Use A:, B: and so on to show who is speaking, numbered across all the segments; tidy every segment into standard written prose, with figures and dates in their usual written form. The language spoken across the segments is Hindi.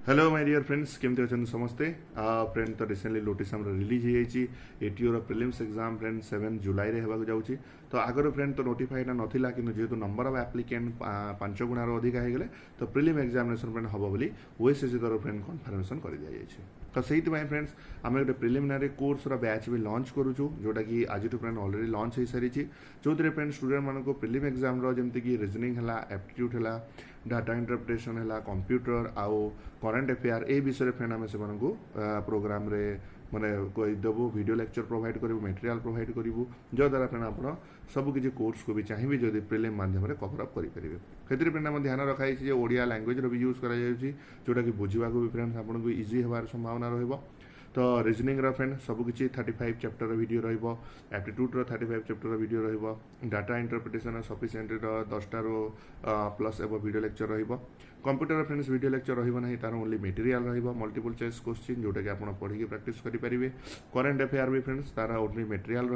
A: हेलो माय डियर फ्रेंड्स केमती अच्छा समस्ते फ्रेंड तो रिसेंटली नोटिस आम रिलीज हो एटीओर प्रिलिम्स एग्जाम फ्रेंड 7 जुलाई रे होगा जाऊँगी तो आगर फ्रेंड तो नोटिफाइड नाला कि जेहतु नंबर ऑफ एप्लिकेंट 5 गुणार अधिक हो गले तो प्रिलिम एग्जामिनेशन फ्रेंड हम बोली ओएसएससी तरफ फ्रेंड कन्फर्मेशन कर दी जाए तो से फ्रेंड्स आम गोटे प्रिलिमिनारी कोर्स बैच भी लॉन्च करूँ जोटा कि आज फ्रेंड ऑलरेडी लॉन्च हो सारी जो फ्रेंड स्टूडेंट मानक प्रिलिम एग्जाम जमीक रीजनिंग है एप्टीट्यूड है डाटा इंटरप्रिटेशन है कंप्यूटर आउ करंट अफेयर ए विषय फ्रेंड आम से प्रोग्राम रे माने देवु वीडियो लेक्चर प्रोवाइड करूँ मटेरियल प्रोवाइड करूँ जद्वारा फ्रेंड आप सबकि कोर्स को भी चाहिए जदि प्रिलिम माध्यम कवर अप करेंगे से फ्रेंड आम ध्यान रखाई ओडिया लैंग्वेज भी यूज कर जोटा कि बुझा भी फ्रेंड्स आपको इजी होवार संभावना रही तो रिजनिंग फ्रेंड सबकि 35 chapter video aptitude 35 chapter video data interpretation sufficient 10 plus एब video lecture computer friends video lecture रही तार only material multiple choice question जोटा कि आप पढ़ी प्रैक्टिस करेंगे करंट अफेयर भी फ्रेंड्स तार ओनली मटेरियल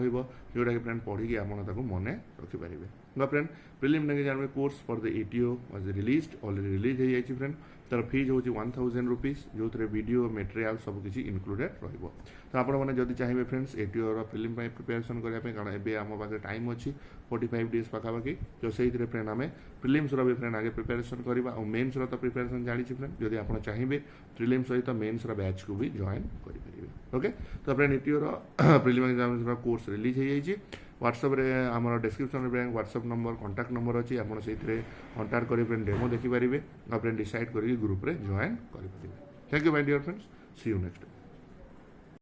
A: जोटा कि फ्रेंड पढ़ी आप मन रखिपारे friend prelim exam course for the ATO was released already release हो जाए फ्रेंड तार फीज हूँ 1000 रुपीज जो वीडियो मटेरियल सबकि इनक्लूडेड रहिबो तो आपण मैंने जदि चाहिए फ्रेंड्स एटीओ फिल्म प्रिपेरेसन करने कारण एवं आम पाखे टाइम अच्छी 45 डेज पाखापाखि तो से फ्रेंड आम प्रिलिम्स भी फ्रेंड आगे प्रिपेरेसन करवा और मेन्स तो प्रिपेरेसन जानी फ्रेंड जदि आप चाहिए प्रिलिम सहित मेन्स बैच को भी जॉइन करेंगे ओके तो friend ATO prelim examination course release हो जाए व्हाट्सएप रे आमर डिस्क्रिप्शन में व्हाट्सएप नंबर कांटेक्ट नंबर अच्छी आपड़ से कंटाक्ट कर फ्रेंड डेमो देखिपारे और फ्रेंड डिसाइड करके ग्रुप रे जॉइन करेंगे thank you my dear friends see you next